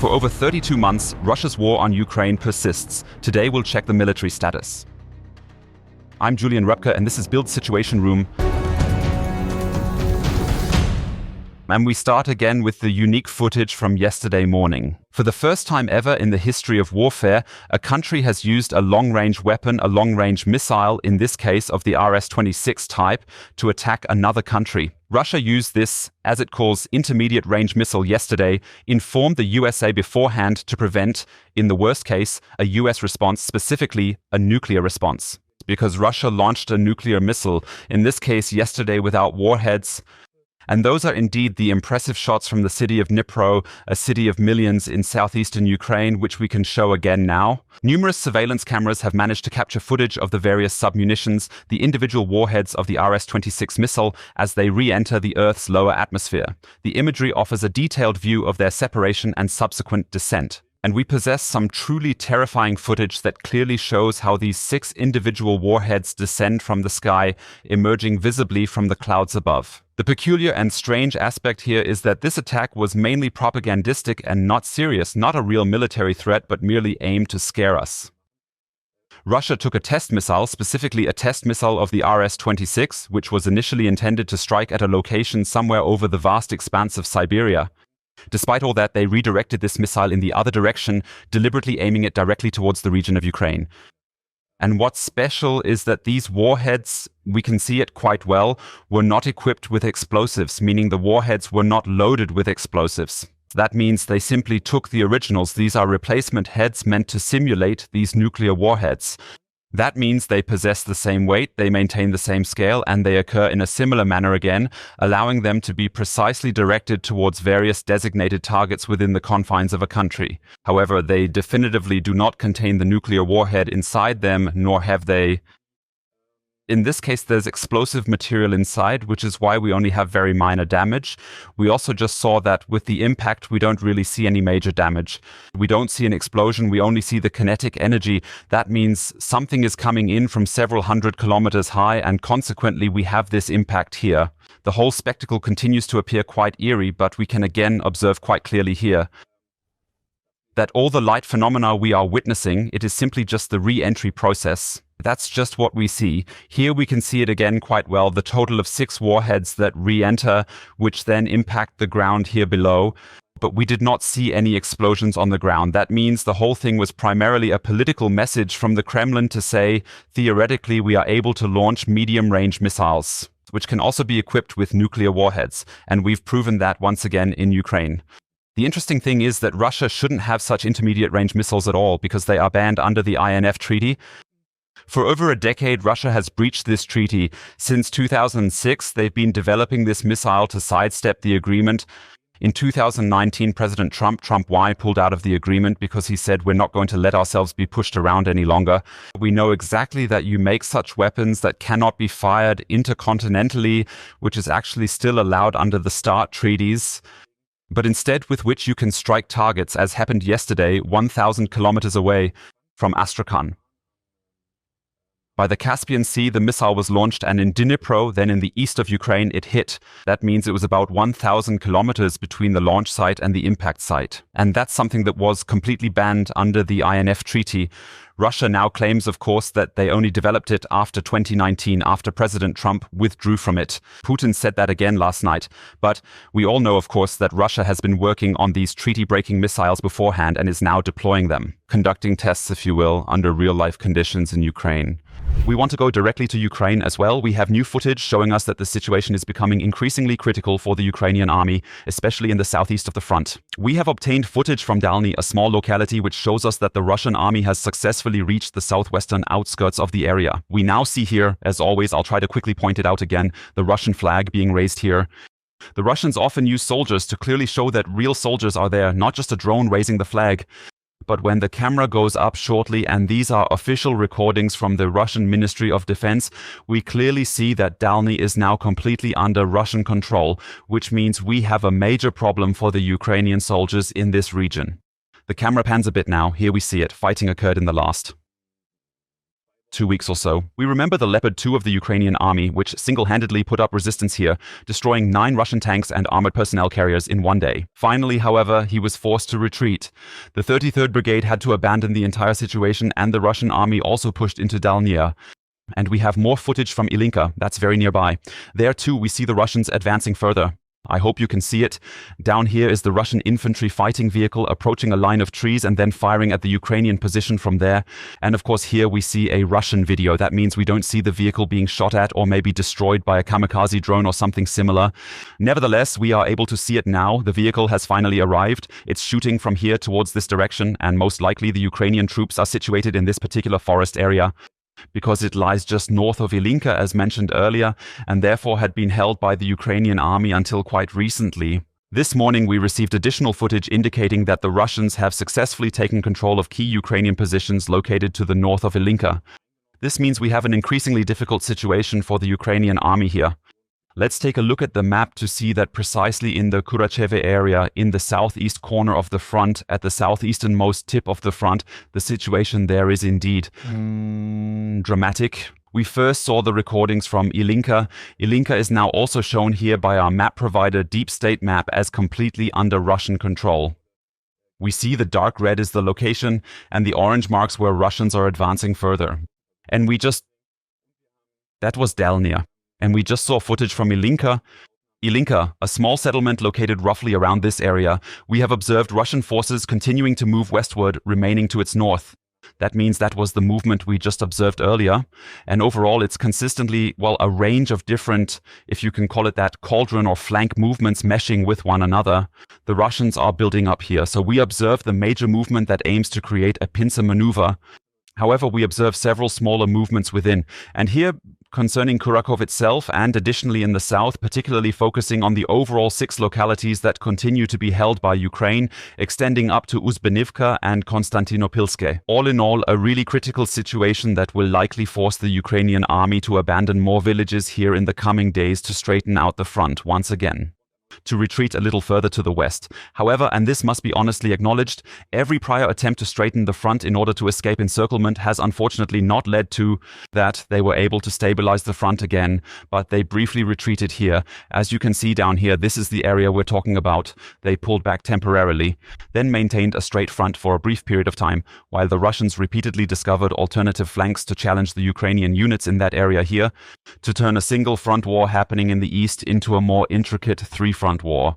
For over 32 months, Russia's war on Ukraine persists. Today we'll check the military status. I'm Julian Röpke and this is BILD Situation Room. And we start again with the unique footage from yesterday morning. For the first time ever in the history of warfare, a country has used a long-range weapon, a long-range missile, in this case of the RS-26 type, to attack another country. Russia used this, as it calls, intermediate-range missile yesterday, informed the USA beforehand to prevent, in the worst case, a US response, specifically a nuclear response. Because Russia launched a nuclear missile, in this case yesterday without warheads. And those are indeed the impressive shots from the city of Dnipro, a city of millions in southeastern Ukraine, which we can show again now. Numerous surveillance cameras have managed to capture footage of the various submunitions, the individual warheads of the RS-26 missile as they re-enter the Earth's lower atmosphere. The imagery offers a detailed view of their separation and subsequent descent. And we possess some truly terrifying footage that clearly shows how these 6 individual warheads descend from the sky, emerging visibly from the clouds above. The peculiar and strange aspect here is that this attack was mainly propagandistic and not serious, not a real military threat, but merely aimed to scare us. Russia took a test missile, specifically a test missile of the RS-26, which was initially intended to strike at a location somewhere over the vast expanse of Siberia. Despite all that, they redirected this missile in the other direction, deliberately aiming it directly towards the region of Ukraine. And what's special is that these warheads, we can see it quite well, were not equipped with explosives, meaning the warheads were not loaded with explosives. That means they simply took the originals. These are replacement heads meant to simulate these nuclear warheads. That means they possess the same weight, they maintain the same scale, and they occur in a similar manner again, allowing them to be precisely directed towards various designated targets within the confines of a country. However, they definitively do not contain the nuclear warhead inside them, nor have they. In this case, there's explosive material inside, which is why we only have very minor damage. We also just saw that with the impact, we don't really see any major damage. We don't see an explosion, we only see the kinetic energy. That means something is coming in from several hundred kilometers high, and consequently we have this impact here. The whole spectacle continues to appear quite eerie, but we can again observe quite clearly here that all the light phenomena we are witnessing, it is simply just the re-entry process. That's just what we see. Here we can see it again quite well, the total of 6 warheads that re-enter, which then impact the ground here below. But we did not see any explosions on the ground. That means the whole thing was primarily a political message from the Kremlin to say, theoretically, we are able to launch medium-range missiles, which can also be equipped with nuclear warheads. And we've proven that once again in Ukraine. The interesting thing is that Russia shouldn't have such intermediate-range missiles at all because they are banned under the INF Treaty. For over a decade, Russia has breached this treaty. Since 2006, they've been developing this missile to sidestep the agreement. In 2019, President Trump Y, pulled out of the agreement because he said we're not going to let ourselves be pushed around any longer. We know exactly that you make such weapons that cannot be fired intercontinentally, which is actually still allowed under the START treaties, but instead with which you can strike targets, as happened yesterday, 1,000 kilometers away from Astrakhan. By the Caspian Sea, the missile was launched, and in Dnipro, then in the east of Ukraine, it hit. That means it was about 1,000 kilometers between the launch site and the impact site. And that's something that was completely banned under the INF Treaty. Russia now claims, of course, that they only developed it after 2019, after President Trump withdrew from it. Putin said that again last night. But we all know, of course, that Russia has been working on these treaty-breaking missiles beforehand and is now deploying them, conducting tests, if you will, under real-life conditions in Ukraine. We want to go directly to Ukraine as well. We have new footage showing us that the situation is becoming increasingly critical for the Ukrainian army, especially in the southeast of the front. We have obtained footage from Dalny, a small locality which shows us that the Russian army has successfully reached the southwestern outskirts of the area. We now see here, as always, I'll try to quickly point it out again, the Russian flag being raised here. The Russians often use soldiers to clearly show that real soldiers are there, not just a drone raising the flag. But when the camera goes up shortly, and these are official recordings from the Russian Ministry of Defense, we clearly see that Dalny is now completely under Russian control, which means we have a major problem for the Ukrainian soldiers in this region. The camera pans a bit now. Here we see it. Fighting occurred in the last 2 weeks or so. We remember the Leopard 2 of the Ukrainian army, which single-handedly put up resistance here, destroying 9 Russian tanks and armored personnel carriers in one day. Finally, however, he was forced to retreat. The 33rd Brigade had to abandon the entire situation, and the Russian army also pushed into Dalnyia. And we have more footage from Ilinka, that's very nearby. There too we see the Russians advancing further. I hope you can see it. Down here is the Russian infantry fighting vehicle approaching a line of trees and then firing at the Ukrainian position from there. And of course here we see a Russian video. That means we don't see the vehicle being shot at or maybe destroyed by a kamikaze drone or something similar. Nevertheless, we are able to see it now. The vehicle has finally arrived. It's shooting from here towards this direction, and most likely the Ukrainian troops are situated in this particular forest area, because it lies just north of Ilinka, as mentioned earlier, and therefore had been held by the Ukrainian army until quite recently. This morning we received additional footage indicating that the Russians have successfully taken control of key Ukrainian positions located to the north of Ilinka. This means we have an increasingly difficult situation for the Ukrainian army here. Let's take a look at the map to see that precisely in the Kuracheve area, in the southeast corner of the front, at the southeasternmost tip of the front, the situation there is indeed dramatic. We first saw the recordings from Ilinka. Ilinka is now also shown here by our map provider Deep State Map as completely under Russian control. We see the dark red is the location and the orange marks where Russians are advancing further. And that was Dalnyia. And we just saw footage from Ilinka. Ilinka, a small settlement located roughly around this area. We have observed Russian forces continuing to move westward, remaining to its north. That means that was the movement we just observed earlier. And overall, it's consistently, well, a range of different, if you can call it that, cauldron or flank movements meshing with one another. The Russians are building up here. So we observe the major movement that aims to create a pincer maneuver. However, we observe several smaller movements within. And here, concerning Kurakov itself, and additionally in the south, particularly focusing on the overall 6 localities that continue to be held by Ukraine, extending up to Uzbenivka and Konstantinopilske. All in all, a really critical situation that will likely force the Ukrainian army to abandon more villages here in the coming days to straighten out the front once again, to retreat a little further to the west. However, and this must be honestly acknowledged, every prior attempt to straighten the front in order to escape encirclement has unfortunately not led to that they were able to stabilize the front again, but they briefly retreated here. As you can see down here, this is the area we're talking about. They pulled back temporarily, then maintained a straight front for a brief period of time, while the Russians repeatedly discovered alternative flanks to challenge the Ukrainian units in that area here, to turn a single front war happening in the east into a more intricate three-front war.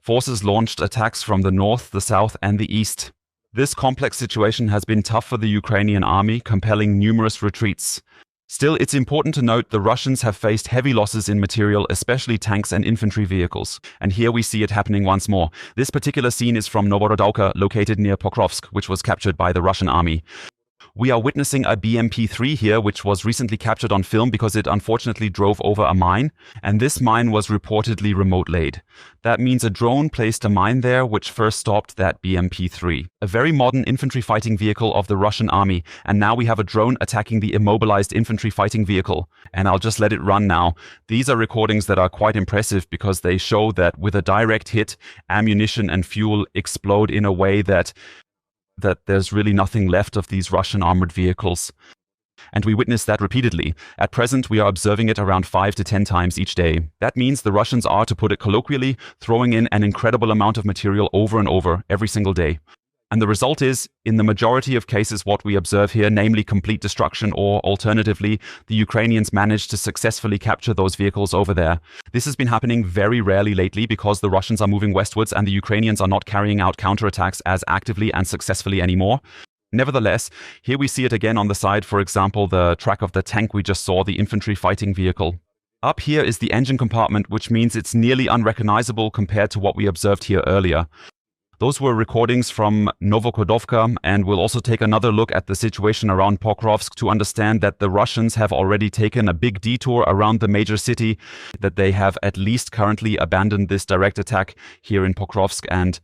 Forces launched attacks from the north, the south, and the east. This complex situation has been tough for the Ukrainian army, compelling numerous retreats. Still, it's important to note the Russians have faced heavy losses in material, especially tanks and infantry vehicles. And here we see it happening once more. This particular scene is from Novorodovka, located near Pokrovsk, which was captured by the Russian army. We are witnessing a BMP-3 here, which was recently captured on film because it unfortunately drove over a mine, and this mine was reportedly remote laid. That means a drone placed a mine there which first stopped that BMP-3. A very modern infantry fighting vehicle of the Russian army, and now we have a drone attacking the immobilized infantry fighting vehicle. And I'll just let it run now. These are recordings that are quite impressive because they show that with a direct hit, ammunition and fuel explode in a way that there's really nothing left of these Russian armored vehicles. And we witness that repeatedly. At present, we are observing it around 5 to 10 times each day. That means the Russians are, to put it colloquially, throwing in an incredible amount of material over and over every single day. And the result is, in the majority of cases, what we observe here, namely complete destruction, or alternatively, the Ukrainians manage to successfully capture those vehicles over there. This has been happening very rarely lately because the Russians are moving westwards and the Ukrainians are not carrying out counterattacks as actively and successfully anymore. Nevertheless, here we see it again on the side, for example, the track of the tank we just saw, the infantry fighting vehicle. Up here is the engine compartment, which means it's nearly unrecognizable compared to what we observed here earlier. Those were recordings from Novokodovka, and we'll also take another look at the situation around Pokrovsk to understand that the Russians have already taken a big detour around the major city, that they have at least currently abandoned this direct attack here in Pokrovsk. And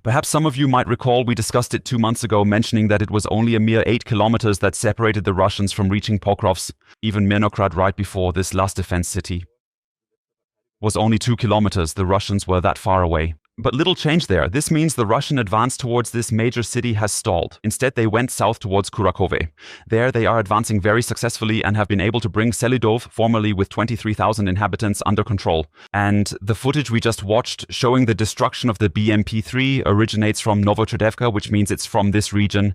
perhaps some of you might recall we discussed it 2 months ago, mentioning that it was only a mere 8 kilometers that separated the Russians from reaching Pokrovsk. Even Mirnograd, right before this last defense city, was only 2 kilometers. The Russians were that far away. But little change there. This means the Russian advance towards this major city has stalled. Instead, they went south towards Kurakove. There, they are advancing very successfully and have been able to bring Selidov, formerly with 23,000 inhabitants, under control. And the footage we just watched showing the destruction of the BMP-3 originates from Novotredevka, which means it's from this region.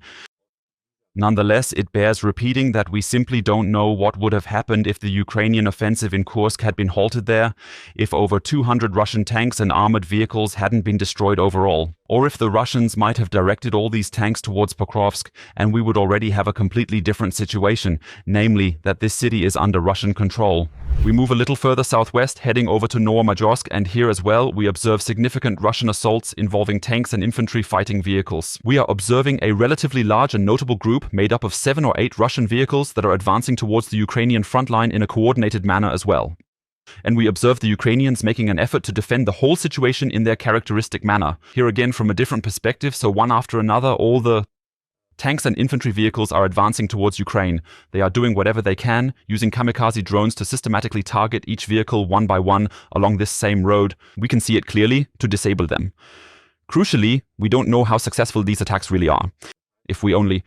Nonetheless, it bears repeating that we simply don't know what would have happened if the Ukrainian offensive in Kursk had been halted there, if over 200 Russian tanks and armored vehicles hadn't been destroyed overall, or if the Russians might have directed all these tanks towards Pokrovsk and we would already have a completely different situation, namely that this city is under Russian control. We move a little further southwest, heading over to Novomajorsk, and here as well we observe significant Russian assaults involving tanks and infantry fighting vehicles. We are observing a relatively large and notable group made up of 7 or 8 Russian vehicles that are advancing towards the Ukrainian front line in a coordinated manner as well. And we observe the Ukrainians making an effort to defend the whole situation in their characteristic manner. Here again from a different perspective, so one after another, all the tanks and infantry vehicles are advancing towards Ukraine. They are doing whatever they can, using kamikaze drones to systematically target each vehicle one by one along this same road. We can see it clearly to disable them. Crucially, we don't know how successful these attacks really are. If we only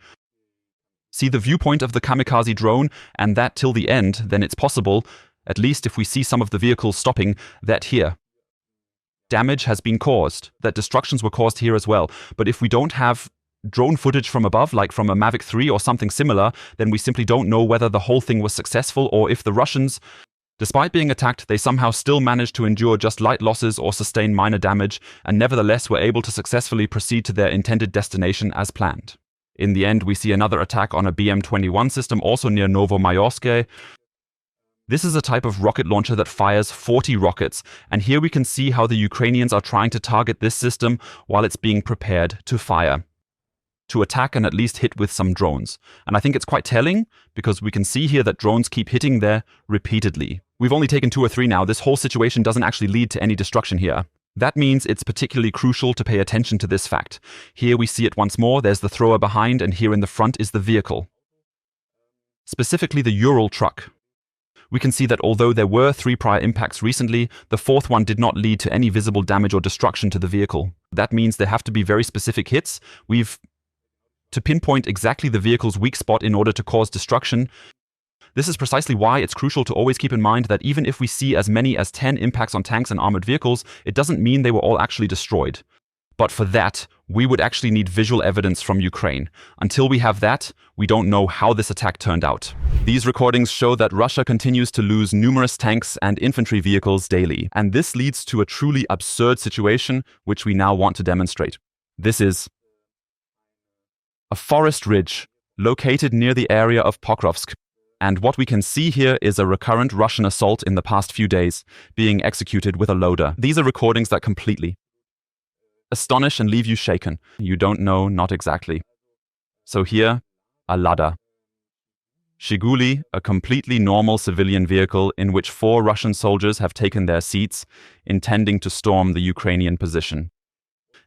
see the viewpoint of the kamikaze drone and that till the end, then it's possible, at least if we see some of the vehicles stopping, that here damage has been caused, that destructions were caused here as well. But if we don't have drone footage from above, like from a Mavic 3 or something similar, then we simply don't know whether the whole thing was successful or if the Russians, despite being attacked, they somehow still managed to endure just light losses or sustain minor damage and nevertheless were able to successfully proceed to their intended destination as planned. In the end, we see another attack on a BM-21 system also near Novo. This is a type of rocket launcher that fires 40 rockets, and here we can see how the Ukrainians are trying to target this system while it's being prepared to fire, to attack and at least hit with some drones. And I think it's quite telling, because we can see here that drones keep hitting there repeatedly. We've only taken 2 or 3 now. This whole situation doesn't actually lead to any destruction here. That means it's particularly crucial to pay attention to this fact. Here we see it once more. There's the thrower behind, and here in the front is the vehicle, specifically the Ural truck. We can see that although there were 3 prior impacts recently, the 4th one did not lead to any visible damage or destruction to the vehicle. That means there have to be very specific hits. To pinpoint exactly the vehicle's weak spot in order to cause destruction. This is precisely why it's crucial to always keep in mind that even if we see as many as 10 impacts on tanks and armored vehicles, it doesn't mean they were all actually destroyed. But for that, we would actually need visual evidence from Ukraine. Until we have that, we don't know how this attack turned out. These recordings show that Russia continues to lose numerous tanks and infantry vehicles daily, and this leads to a truly absurd situation, which we now want to demonstrate. This is a forest ridge located near the area of Pokrovsk. And what we can see here is a recurrent Russian assault in the past few days, being executed with a loader. These are recordings that completely astonish and leave you shaken. You don't know, not exactly. So here, a Lada. Shiguli, a completely normal civilian vehicle in which 4 Russian soldiers have taken their seats, intending to storm the Ukrainian position.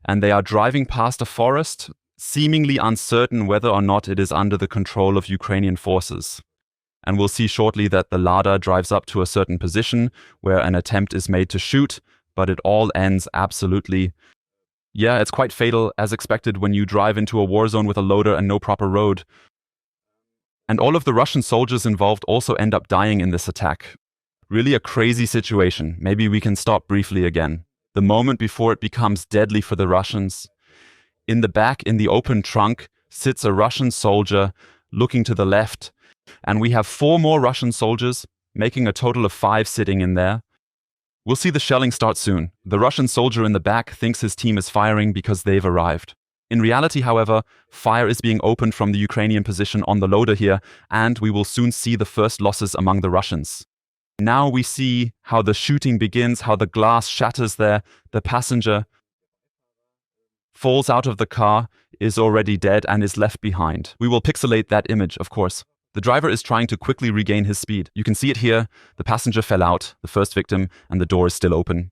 And they are driving past a forest, seemingly uncertain whether or not it is under the control of Ukrainian forces. And we'll see shortly that the Lada drives up to a certain position where an attempt is made to shoot, but it all ends absolutely. Yeah, it's quite fatal, as expected when you drive into a war zone with a loader and no proper road. And all of the Russian soldiers involved also end up dying in this attack. Really a crazy situation. Maybe we can stop briefly again. The moment before it becomes deadly for the Russians. In the back, in the open trunk, sits a Russian soldier looking to the left. And we have 4 more Russian soldiers, making a total of 5 sitting in there. We'll see the shelling start soon. The Russian soldier in the back thinks his team is firing because they've arrived. In reality, however, fire is being opened from the Ukrainian position on the loader here, and we will soon see the first losses among the Russians. Now we see how the shooting begins, how the glass shatters there, the passenger falls out of the car, is already dead and is left behind. We will pixelate that image, of course. The driver is trying to quickly regain his speed. You can see it here. The passenger fell out, the first victim, and the door is still open.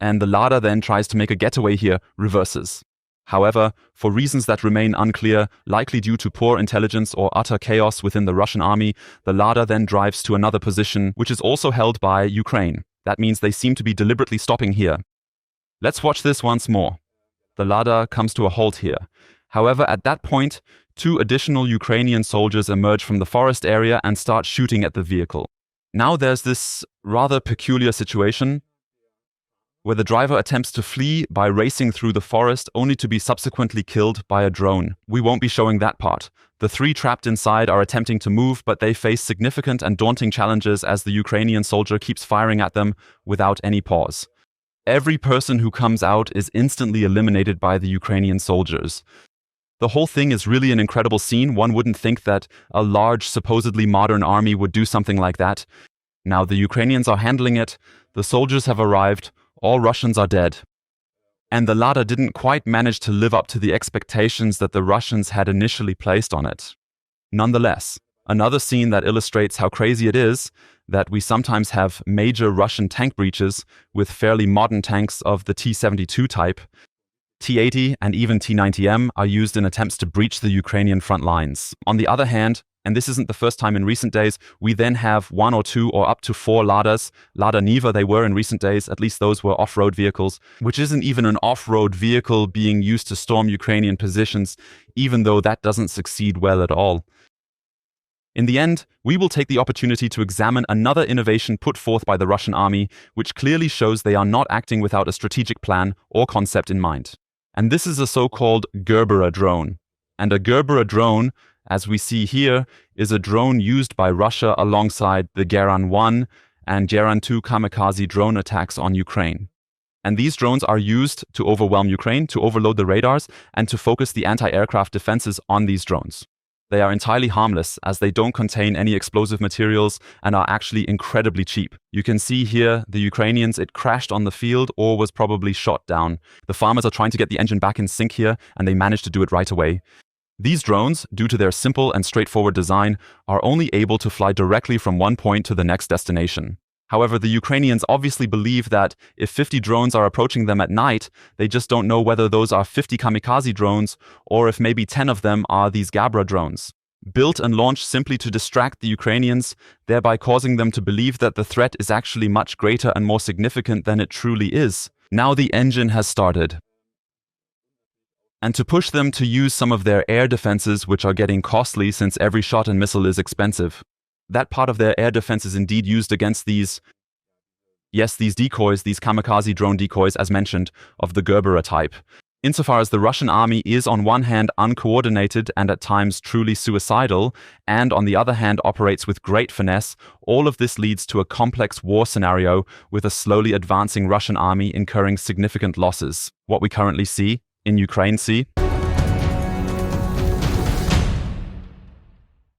And the Lada then tries to make a getaway here, reverses. However, for reasons that remain unclear, likely due to poor intelligence or utter chaos within the Russian army, the Lada then drives to another position, which is also held by Ukraine. That means they seem to be deliberately stopping here. Let's watch this once more. The Lada comes to a halt here. However, at that point, 2 additional Ukrainian soldiers emerge from the forest area and start shooting at the vehicle. Now there's this rather peculiar situation where the driver attempts to flee by racing through the forest only to be subsequently killed by a drone. We won't be showing that part. The 3 trapped inside are attempting to move, but they face significant and daunting challenges as the Ukrainian soldier keeps firing at them without any pause. Every person who comes out is instantly eliminated by the Ukrainian soldiers. The whole thing is really an incredible scene. One wouldn't think that a large, supposedly modern army would do something like that. Now the Ukrainians are handling it, the soldiers have arrived, all Russians are dead. And the Lada didn't quite manage to live up to the expectations that the Russians had initially placed on it. Nonetheless, another scene that illustrates how crazy it is that we sometimes have major Russian tank breaches with fairly modern tanks of the T-72 type. T-80 and even T-90M are used in attempts to breach the Ukrainian front lines. On the other hand, and this isn't the first time in recent days, we then have 1 or 2 or up to 4 Ladas. Lada Niva they were in recent days, at least those were off-road vehicles, which isn't even an off-road vehicle being used to storm Ukrainian positions, even though that doesn't succeed well at all. In the end, we will take the opportunity to examine another innovation put forth by the Russian army, which clearly shows they are not acting without a strategic plan or concept in mind. And this is a so-called Gerbera drone. And a Gerbera drone, as we see here, is a drone used by Russia alongside the Geran-1 and Geran-2 kamikaze drone attacks on Ukraine. And these drones are used to overwhelm Ukraine, to overload the radars, and to focus the anti-aircraft defenses on these drones. They are entirely harmless, as they don't contain any explosive materials and are actually incredibly cheap. You can see here the Ukrainians, it crashed on the field or was probably shot down. The farmers are trying to get the engine back in sync here, and they managed to do it right away. These drones, due to their simple and straightforward design, are only able to fly directly from one point to the next destination. However, the Ukrainians obviously believe that if 50 drones are approaching them at night, they just don't know whether those are 50 kamikaze drones or if maybe 10 of them are these Gerbera drones. Built and launched simply to distract the Ukrainians, thereby causing them to believe that the threat is actually much greater and more significant than it truly is. Now the engine has started. And to push them to use some of their air defenses, which are getting costly since every shot and missile is expensive. That part of their air defense is indeed used against these decoys, these kamikaze drone decoys, as mentioned, of the Gerbera type. Insofar as the Russian army is on one hand uncoordinated and at times truly suicidal, and on the other hand operates with great finesse, all of this leads to a complex war scenario with a slowly advancing Russian army incurring significant losses. What we currently see in Ukraine.